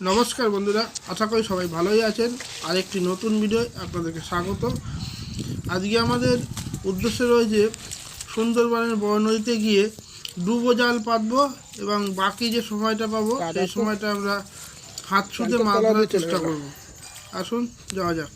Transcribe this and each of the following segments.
নমস্কার বন্ধুরা, আশা করি সবাই ভালোই আছেন। আরেকটি নতুন ভিডিও আপনাদেরকে স্বাগত। আজকে আমাদের উদ্দেশ্য রয়েছে সুন্দরবনের বড় নদীতে গিয়ে ডুবো জাল পাতবো এবং বাকি যে সময়টা পাবো সেই সময়টা আমরা হাত ছুঁতে মাছ ধরার চেষ্টা করব। আসুন যাওয়া যাক।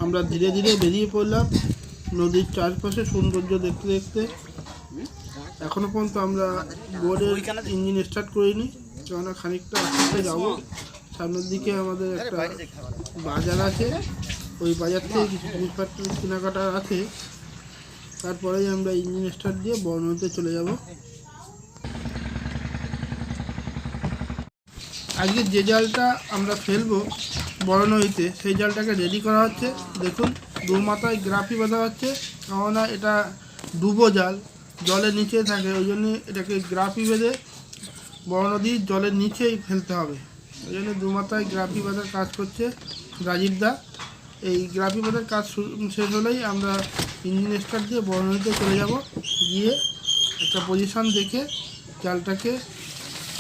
আমরা ধীরে ধীরে বেরিয়ে পড়লাম নদীর চারপাশে সৌন্দর্য দেখতে দেখতে। এখনো পর্যন্ত আমরা বোর্ডের ইঞ্জিন স্টার্ট করিনি, কেননা খানিকটা আস্তে যাবো। সামনের দিকে আমাদের একটা বাজার আছে, ওই বাজার থেকে কিছু জিনিসপত্র কেনাকাটা আছে। তারপরেই আমরা ইঞ্জিন স্টার্ট দিয়ে বড় নদীতে চলে যাব। আজকে যে জালটা আমরা ফেলবো বড় নদীতে, সেই জালটাকে রেডি করা হচ্ছে। দেখুন, দু মাথায় গ্রাফি বাঁধা হচ্ছে, কেননা এটা ডুবো জাল, জলের নিচে থাকে, ওই জন্য এটাকে গ্রাফি বেঁধে বড় নদীর জলের নিচেই ফেলতে হবে। ওই জন্য দু মাথায় গ্রাফি বাঁধার কাজ করছে রাজীব দা। এই গ্রাফি বাঁধার কাজ শেষ হলেই আমরা ইঞ্জিন স্টার্ট দিয়ে বড় নদীতে চলে যাব। গিয়ে একটা পজিশান দেখে জালটাকে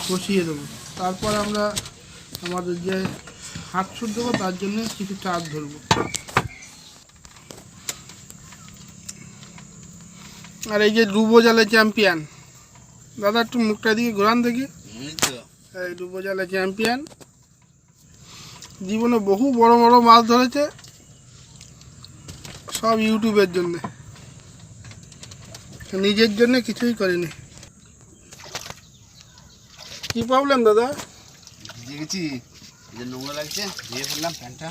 বসিয়ে দেবো। তারপর আমরা আমাদের যে হাত ছুট দেবো তার জন্য কিছু চার ধরবো। আর এই যে ডুবো জালের চ্যাম্পিয়ন দাদা, একটু মুখটা দিকে ঘোরান দেখি। এই ডুবো জালের চ্যাম্পিয়ন, জীবনে বহু বড় বড় মাছ ধরেছে, সব ইউটিউবের জন্য, নিজের জন্য কিছুই করেনি। কি প্রবলেম দাদা? দেখেছি যে নোংরা লাগছে, দিয়ে ফেললাম প্যান্টটা।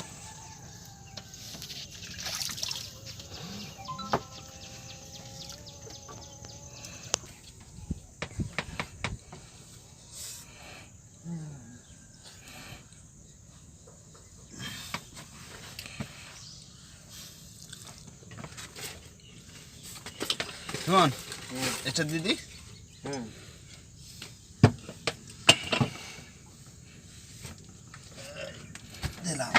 শোন, এটা দিদি দিলাম।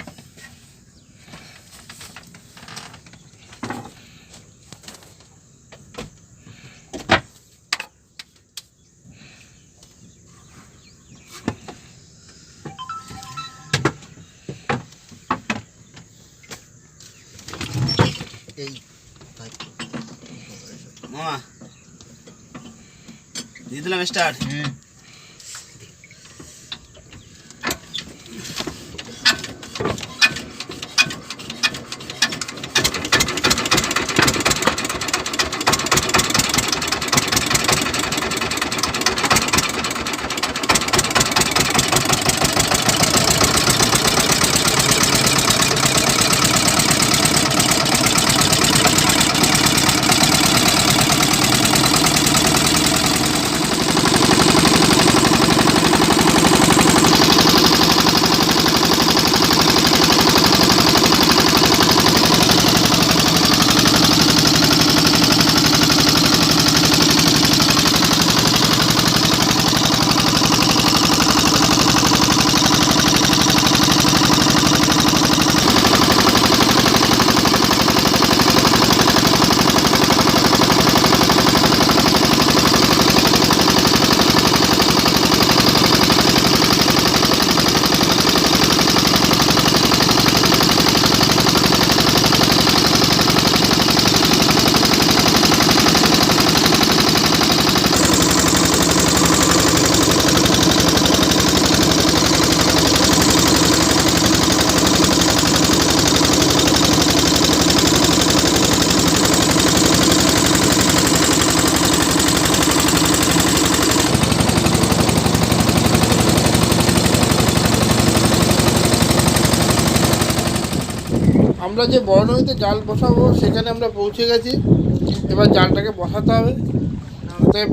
এই মামা দিয়ে দিলাম স্টার্ট। আমরা যে বড় নদীতে জাল বসাবো সেখানে আমরা পৌঁছে গেছি। এবার জালটাকে বসাতে হবে, তাই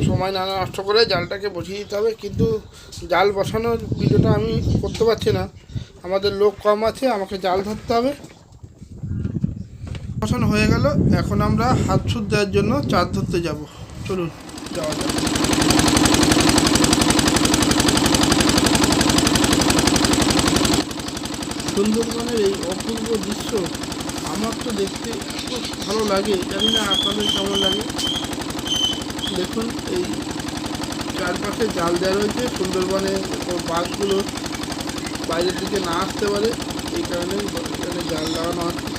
সময় না নষ্ট করে জালটাকে বসিয়ে দিতে হবে। কিন্তু জাল বসানোর ভিডিওটা আমি করতে পারছি না, আমাদের লোক কম আছে, আমাকে জাল ধরতে হবে। বসানো হয়ে গেল, এখন আমরা হাত সুদ দেওয়ার জন্য চার ধরতে যাব। চলুন যাওয়া যাক। সুন্দরবনের এই অপূর্ব দৃশ্য আমার তো দেখতে এত ভালো লাগে, জানি না আপনাদের কেমন লাগে। দেখুন এই চারপাশে জাল দেওয়া রয়েছে, সুন্দরবনে বাঘগুলো বাইরের দিকে না আসতে পারে, এই কারণে এখানে জাল লাগানো হচ্ছে।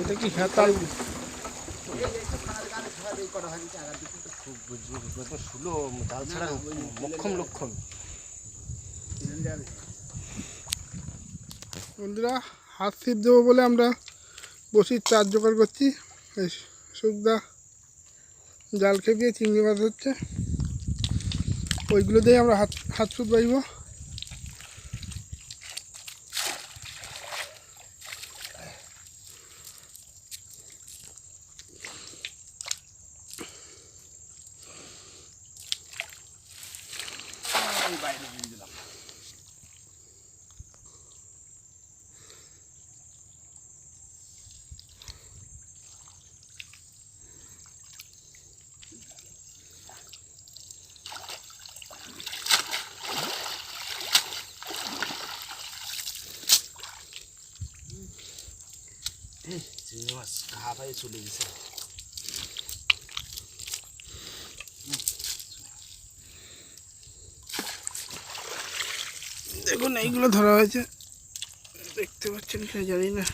এটা কি হেতাল? বন্ধুরা, হাত ছিপ দেবো বলে আমরা বসির চার জোগাড় করছি। শুকদা জাল খেপিয়ে চিংড়ি মাছ হচ্ছে, ওইগুলো দিয়ে আমরা হাত সুদ বাইব। চিংড়ি মাছ ঘা পায়ে চলে গেছে। দেখুন এইগুলো ধরা হয়েছে, দেখতে পাচ্ছেন কি জানি না।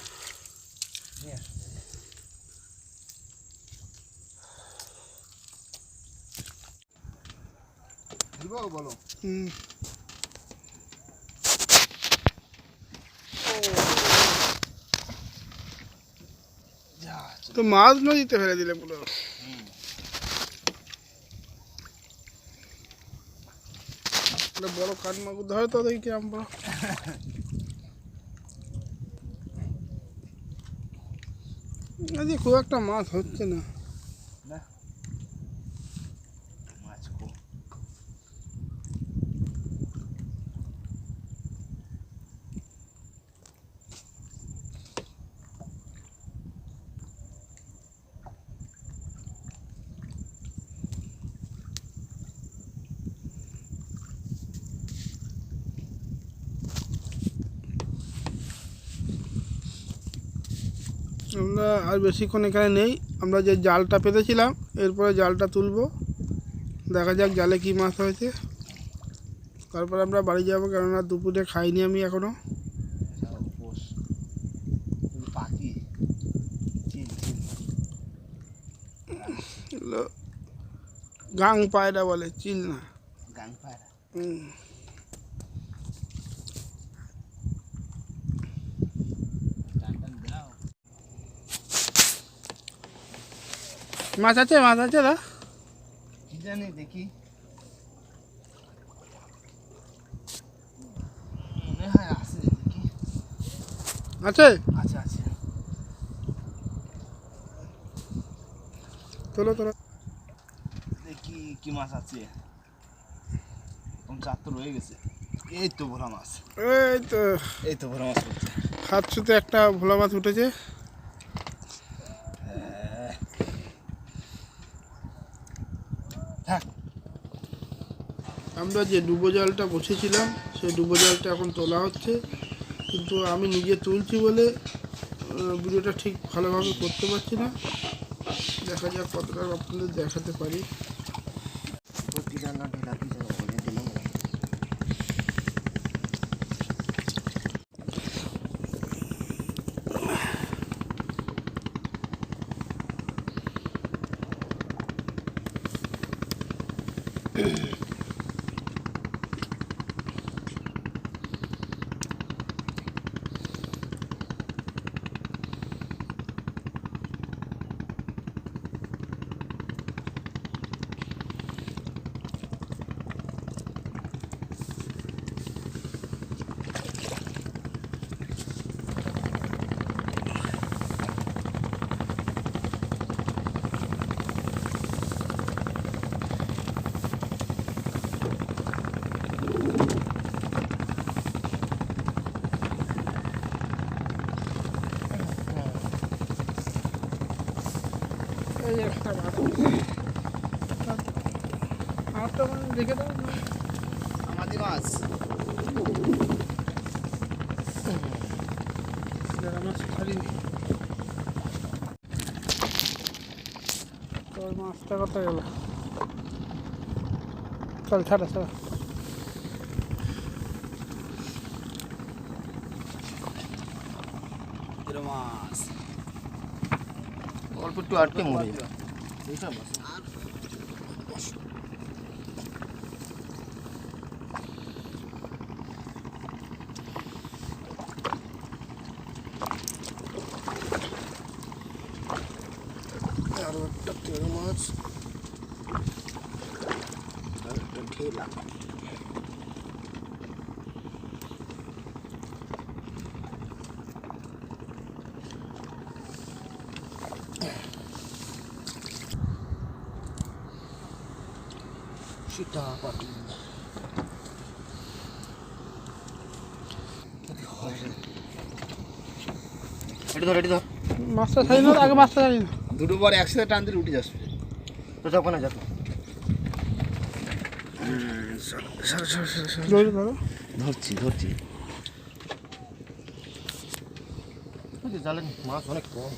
বলো। তো মাছ নদীতে ফেলে দিলে পুরো। বড় কাঠ মাগুর ধরে তো দেখি কিরম বড়। আজকে খুব একটা মাছ হচ্ছে না। আমরা আর বেশিক্ষণ এখানে নেই, আমরা যে জালটা পেতেছিলাম এরপরে জালটা তুলবো, দেখা যাক জালে কি মাছ হয়েছে, তারপর আমরা বাড়ি যাবো, কেননা দুপুরে খাইনি আমি এখনো। গাং পায়রা বলে, চিল না। গাং পায়রা। মাছ আছে দা? কি জানি দেখি, মনে হয় আছে। দেখি, আছে? আছে আছে। তোলো। দেখি কি মাছ আছে। চার তো রয়ে গেছে। এই তো ভোলা মাছ, এই তো ভোলা মাছ উঠছে। হাত ছুতে একটা ভোলা মাছ উঠেছে। থাক। আমরা যে ডুবো জালটা বসেছিলাম সেই ডুবো জালটা এখন তোলা হচ্ছে, কিন্তু আমি নিজে তুলছি বলে ভিডিওটা ঠিক ভালোভাবে করতে পারছি না। দেখা যাক কতটা আপনাদের দেখাতে পারি। এই একটা মাছ মাছটা মানে দেখে দাও। আমাদের মাছ মাছ ছাড়িনি। তোর মাছটা কত গেল? চল ছাড়া। মাছ অল্প একটু আটকে মরে যাবে। আরো একটা তেল মাছ, আর একটা ঢেলা। সীতাপাটি। এটা ধর মাছটা ছাড়ি না, আগে মাছটা ছাড়ি না। দুটো পর একসাথে টান দিলে উঠে যাচ্ছে। তো যাবো না, যাবো। ধরো। ধরছি। জালেন মাছ অনেক কম।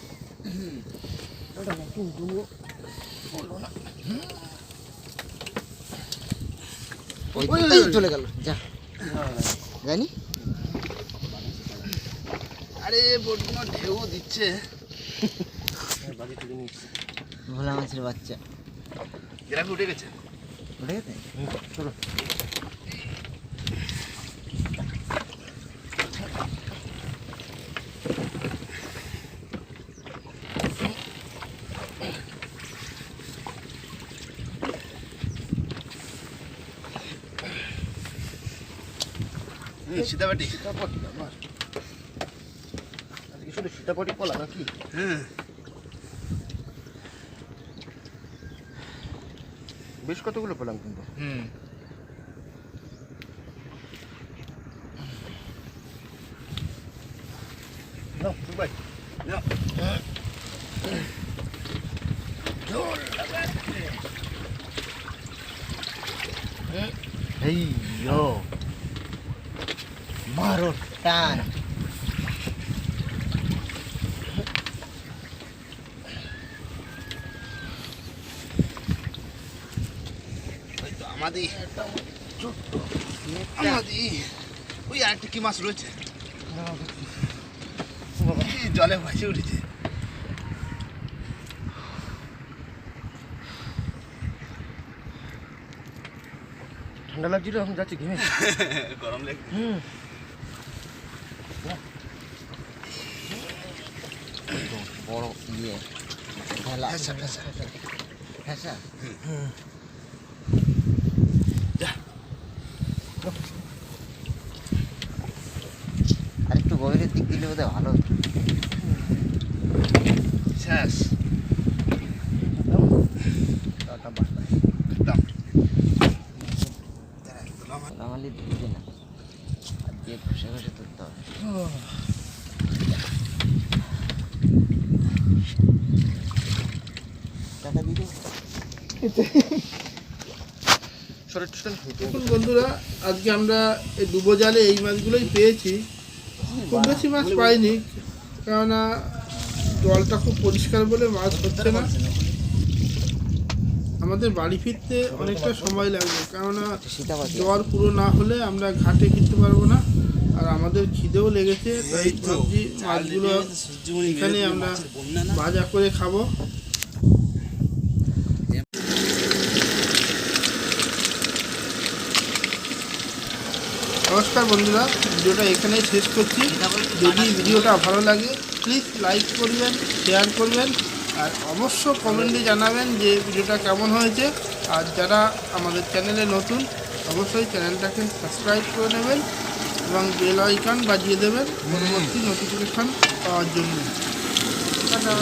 চলে গেল, যা জানি। আরে বোটগুলো ঢেউ দিচ্ছে। ভোলা মাছের বাচ্চা গ্রাফে উঠে গেছে। উঠে গেছে। চলো। সীতাপাটি আমার আজকে শুধু সীতাপাটি পলা নাকি? হ্যাঁ, বেশ কতগুলো পেলাম কিন্তু। নাও ভাই, নাও। এই ইয়ো মারো টান। আমাদের ওই আরেকটা কি মাছ রয়েছে, জলে ভাসে উঠেছে। ঠান্ডা লাগছিল, এখন যাচ্ছি ঘেমে। গরম লাগছে। বড় ইয়ে ভেলা। আচ্ছা হ্যাঁ স্যার আরেকটু গভীরের দিক দিলে বোধহয় ভালো হতো। শেষ টাটা বাই বাই। একদম আমালি দিতে না আর দিয়ে ঘষে ঘষে তুলতে হবে। টাকা দিয়ে দেবো? দেখুন বন্ধুরা, আজকে আমরা এই ডুবো জালে এই মাছগুলোই পেয়েছি। খুব বেশি মাছ পাইনি, কেননা জলটা খুব পরিষ্কার বলে মাছ হচ্ছে না। আমাদের বাড়ি ফিরতে অনেকটা সময় লাগবে, কেননা সীতাবাদী জল পুরো না হলে আমরা ঘাটে ফিরতে পারবো না। আর আমাদের খিদেও লেগেছে, তাই ভাবছি মাছগুলো এখানে আমরা ভাজা করে খাবো। নমস্কার বন্ধুরা, ভিডিওটা এখানেই শেষ করছি। যদি ভিডিওটা ভালো লাগে প্লিজ লাইক করবেন, শেয়ার করবেন, আর অবশ্য কমেন্টে জানাবেন যে ভিডিওটা কেমন হয়েছে। আর যারা আমাদের চ্যানেলে নতুন অবশ্যই চ্যানেলটাকে সাবস্ক্রাইব করে নেবেন এবং বেল আইকন বাজিয়ে দেবেন পরবর্তী নোটিফিকেশান পাওয়ার জন্য। টাটা।